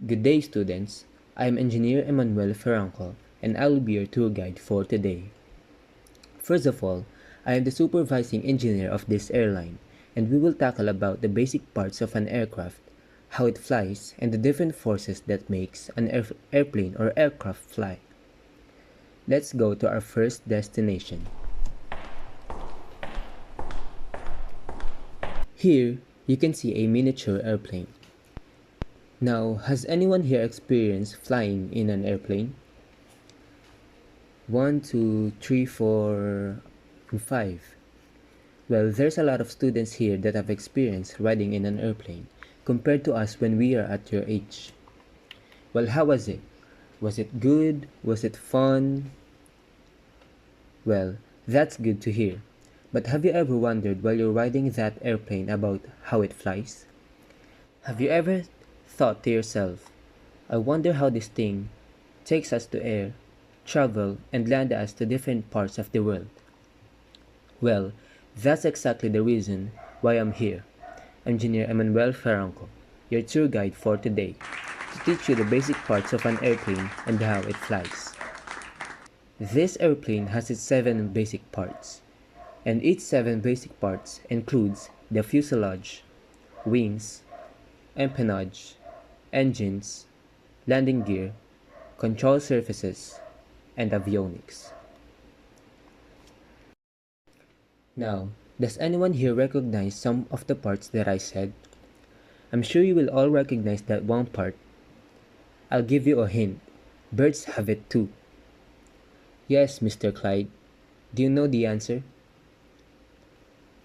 Good day, students. I am Engineer Emmanuel Ferranco, and I will be your tour guide for today. First of all, I am the supervising engineer of this airline, and we will tackle about the basic parts of an aircraft, how it flies, and the different forces that makes an airplane or aircraft fly. Let's go to our first destination. Here, you can see a miniature airplane. Now, has anyone here experienced flying in an airplane? 1, 2, 3, 4, and 5. Well, there's a lot of students here that have experienced riding in an airplane compared to us when we are at your age. Well, how was it? Was it good? Was it fun? Well, that's good to hear. But have you ever wondered while you're riding that airplane about how it flies? Have you ever thought to yourself, I wonder how this thing takes us to air, travel, and land us to different parts of the world? Well, that's exactly the reason why I'm here. Engineer Emmanuel Ferranco, your tour guide for today, to teach you the basic parts of an airplane and how it flies. This airplane has its 7 basic parts, and each 7 basic parts includes the fuselage, wings, empennage, engines, landing gear, control surfaces, and avionics. Now, does anyone here recognize some of the parts that I said? I'm sure you will all recognize that one part. I'll give you a hint. Birds have it too. Yes, Mr. Clyde. Do you know the answer?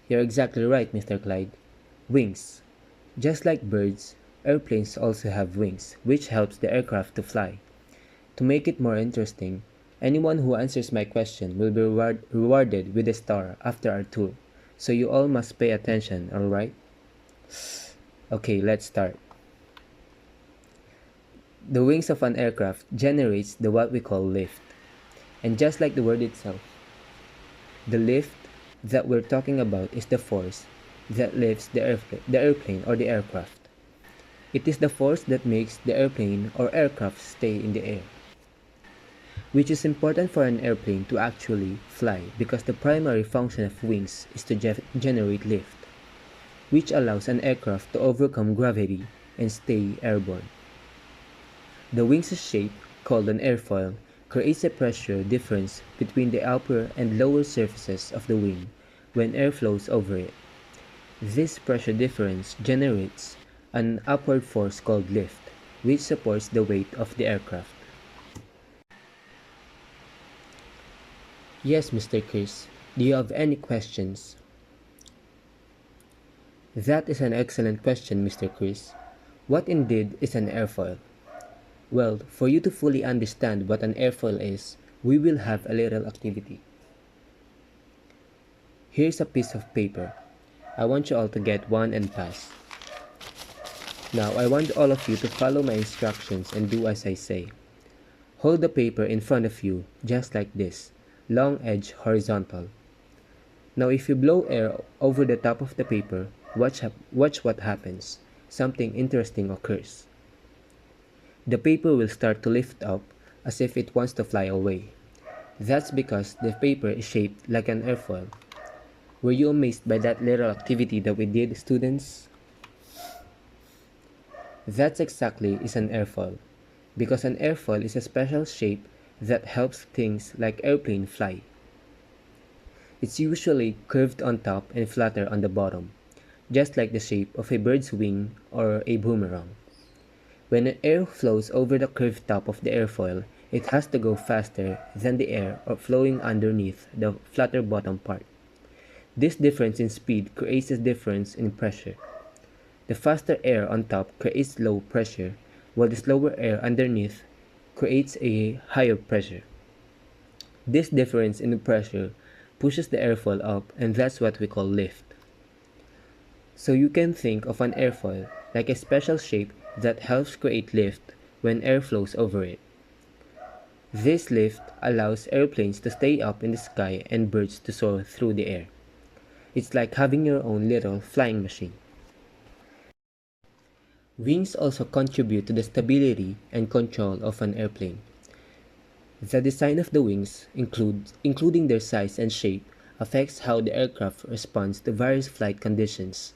You're exactly right, Mr. Clyde. Wings. Just like birds, airplanes also have wings, which helps the aircraft to fly. To make it more interesting, anyone who answers my question will be rewarded with a star after our tour, so you all must pay attention, alright? Okay, let's start. The wings of an aircraft generates the what we call lift. And just like the word itself, the lift that we're talking about is the force that lifts the airplane or the aircraft. It is the force that makes the airplane or aircraft stay in the air, which is important for an airplane to actually fly because the primary function of wings is to generate lift, which allows an aircraft to overcome gravity and stay airborne. The wings' shape, called an airfoil, creates a pressure difference between the upper and lower surfaces of the wing when air flows over it. This pressure difference generates an upward force called lift, which supports the weight of the aircraft. Yes, Mr. Chris, do you have any questions? That is an excellent question, Mr. Chris. What indeed is an airfoil? Well, for you to fully understand what an airfoil is, we will have a little activity. Here's a piece of paper. I want you all to get one and pass. Now, I want all of you to follow my instructions and do as I say. Hold the paper in front of you, just like this, long edge horizontal. Now, if you blow air over the top of the paper, watch what happens. Something interesting occurs. The paper will start to lift up as if it wants to fly away. That's because the paper is shaped like an airfoil. Were you amazed by that little activity that we did, students? That's exactly is an airfoil, because an airfoil is a special shape that helps things like airplane fly. It's usually curved on top and flatter on the bottom, just like the shape of a bird's wing or a boomerang. When air flows over the curved top of the airfoil, it has to go faster than the air flowing underneath the flatter bottom part. This difference in speed creates a difference in pressure. The faster air on top creates low pressure, while the slower air underneath creates a higher pressure. This difference in pressure pushes the airfoil up, and that's what we call lift. So you can think of an airfoil like a special shape that helps create lift when air flows over it. This lift allows airplanes to stay up in the sky and birds to soar through the air. It's like having your own little flying machine. Wings also contribute to the stability and control of an airplane. The design of the wings, including their size and shape, affects how the aircraft responds to various flight conditions.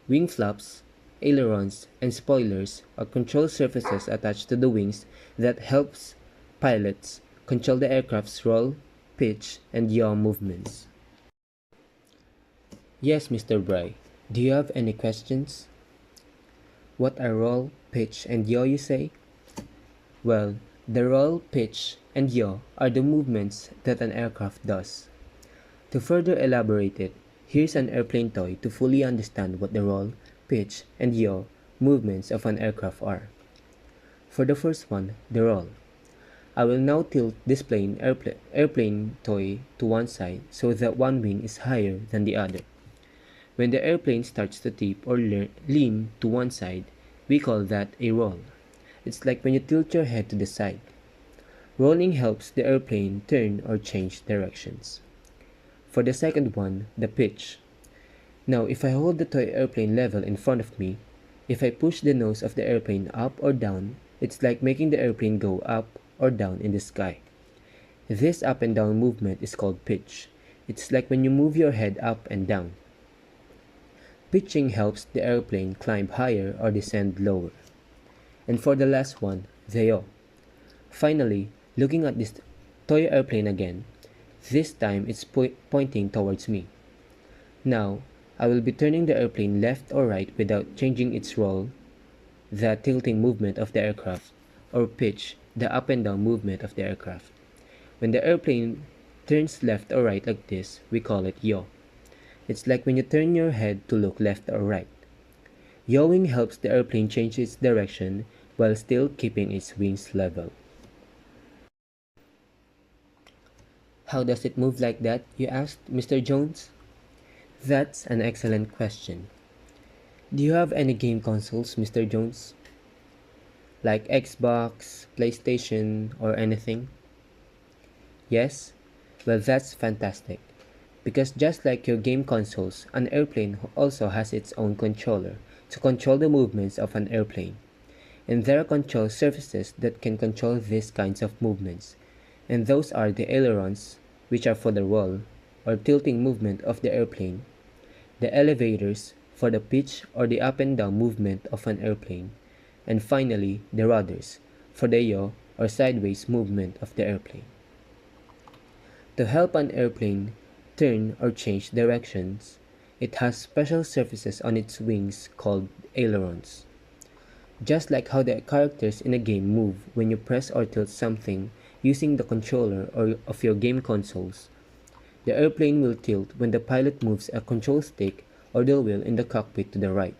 Wing flaps, ailerons, and spoilers are control surfaces attached to the wings that helps pilots control the aircraft's roll, pitch, and yaw movements. Yes, Mr. Bry. Do you have any questions? What are roll, pitch, and yaw, you say? Well, the roll, pitch, and yaw are the movements that an aircraft does. To further elaborate it, here's an airplane toy to fully understand what the roll, pitch, and yaw movements of an aircraft are. For the first one, the roll. I will now tilt this airplane toy to one side so that one wing is higher than the other. When the airplane starts to tip or lean to one side, we call that a roll. It's like when you tilt your head to the side. Rolling helps the airplane turn or change directions. For the second one, the pitch. Now, if I hold the toy airplane level in front of me, if I push the nose of the airplane up or down, it's like making the airplane go up or down in the sky. This up and down movement is called pitch. It's like when you move your head up and down. Pitching helps the airplane climb higher or descend lower. And for the last one, the yaw. Finally, looking at this toy airplane again, this time it's pointing towards me. Now, I will be turning the airplane left or right without changing its roll, the tilting movement of the aircraft, or pitch, the up and down movement of the aircraft. When the airplane turns left or right like this, we call it yaw. It's like when you turn your head to look left or right. Yawing helps the airplane change its direction while still keeping its wings level. How does it move like that, you asked, Mr. Jones? That's an excellent question. Do you have any game consoles, Mr. Jones? Like Xbox, PlayStation, or anything? Yes? Well, that's fantastic. Because just like your game consoles, an airplane also has its own controller to control the movements of an airplane. And there are control surfaces that can control these kinds of movements. And those are the ailerons, which are for the roll or tilting movement of the airplane, the elevators for the pitch or the up and down movement of an airplane, and finally the rudders for the yaw or sideways movement of the airplane. To help an airplane turn or change directions, it has special surfaces on its wings called ailerons. Just like how the characters in a game move when you press or tilt something using the controller of your game consoles, the airplane will tilt when the pilot moves a control stick or the wheel in the cockpit to the right.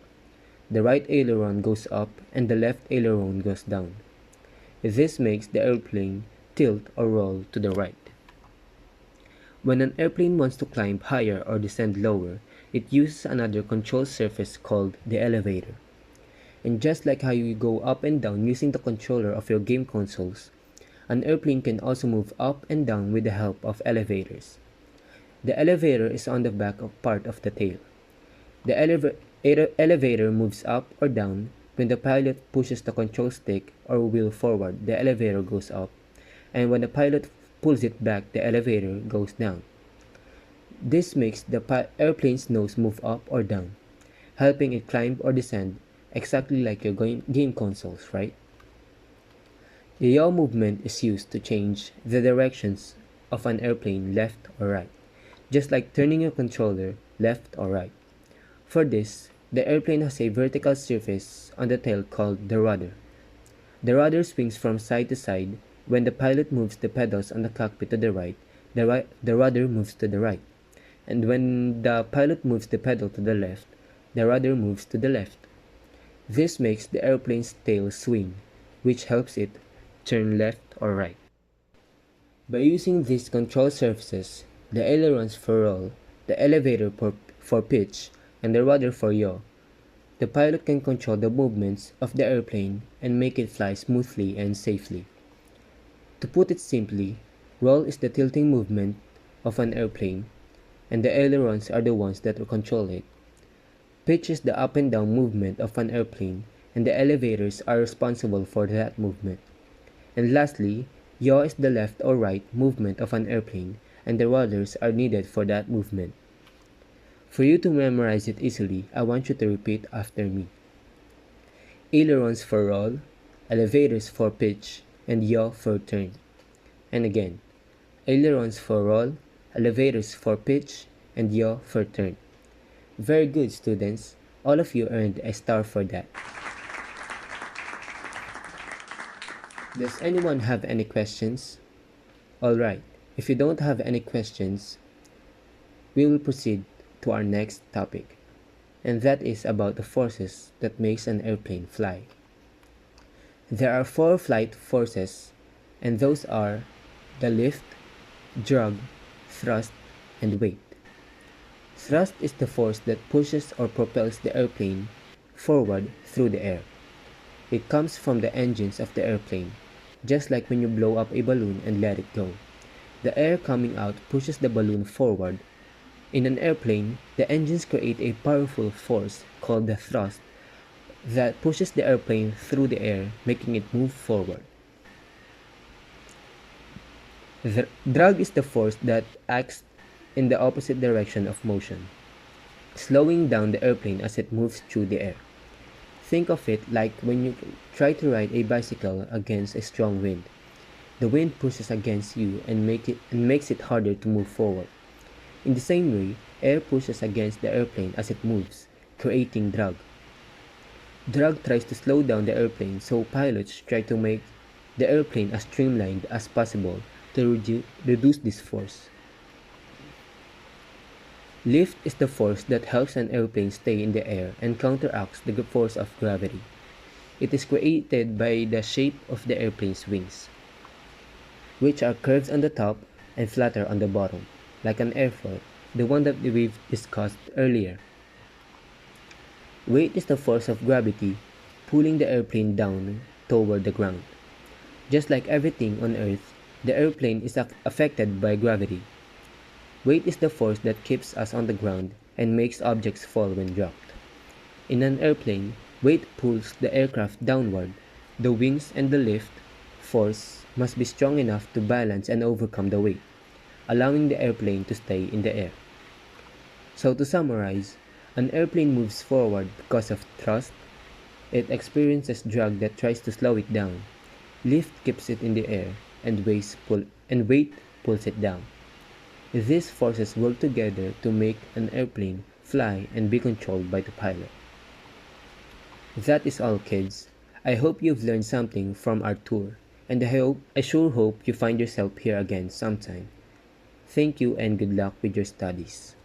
The right aileron goes up and the left aileron goes down. This makes the airplane tilt or roll to the right. When an airplane wants to climb higher or descend lower, it uses another control surface called the elevator. And just like how you go up and down using the controller of your game consoles, an airplane can also move up and down with the help of elevators. The elevator is on the back part of the tail. The elevator moves up or down when the pilot pushes the control stick or wheel forward, the elevator goes up, and when the pilot pulls it back, the elevator goes down. This makes the airplane's nose move up or down, helping it climb or descend exactly like your game consoles, right? The yaw movement is used to change the directions of an airplane left or right, just like turning your controller left or right. For this, the airplane has a vertical surface on the tail called the rudder. The rudder swings from side to side. When the pilot moves the pedals on the cockpit to the right, the rudder moves to the right. And when the pilot moves the pedal to the left, the rudder moves to the left. This makes the airplane's tail swing, which helps it turn left or right. By using these control surfaces, the ailerons for roll, the elevator for pitch, and the rudder for yaw, the pilot can control the movements of the airplane and make it fly smoothly and safely. To put it simply, roll is the tilting movement of an airplane, and the ailerons are the ones that control it. Pitch is the up and down movement of an airplane, and the elevators are responsible for that movement. And lastly, yaw is the left or right movement of an airplane, and the rudders are needed for that movement. For you to memorize it easily, I want you to repeat after me. Ailerons for roll, elevators for pitch, and yaw for turn. And again, ailerons for roll, elevators for pitch, and yaw for turn. Very good, students. All of you earned a star for that. Does anyone have any questions? Alright, if you don't have any questions, we will proceed to our next topic, and that is about the forces that makes an airplane fly. There are 4 flight forces, and those are the lift, drag, thrust, and weight. Thrust is the force that pushes or propels the airplane forward through the air. It comes from the engines of the airplane, just like when you blow up a balloon and let it go. The air coming out pushes the balloon forward. In an airplane, the engines create a powerful force called the thrust that pushes the airplane through the air, making it move forward. The drag is the force that acts in the opposite direction of motion, slowing down the airplane as it moves through the air. Think of it like when you try to ride a bicycle against a strong wind. The wind pushes against you and makes it harder to move forward. In the same way, air pushes against the airplane as it moves, creating drag. Drag tries to slow down the airplane, so pilots try to make the airplane as streamlined as possible to reduce this force. Lift is the force that helps an airplane stay in the air and counteracts the force of gravity. It is created by the shape of the airplane's wings, which are curved on the top and flatter on the bottom, like an airfoil, the one that we've discussed earlier. Weight is the force of gravity pulling the airplane down toward the ground. Just like everything on Earth, the airplane is affected by gravity. Weight is the force that keeps us on the ground and makes objects fall when dropped. In an airplane, weight pulls the aircraft downward. The wings and the lift force must be strong enough to balance and overcome the weight, allowing the airplane to stay in the air. So to summarize, an airplane moves forward because of thrust. It experiences drag that tries to slow it down. Lift keeps it in the air, and weight pulls it down. These forces work together to make an airplane fly and be controlled by the pilot. That is all, kids. I hope you've learned something from our tour, and I sure hope you find yourself here again sometime. Thank you and good luck with your studies.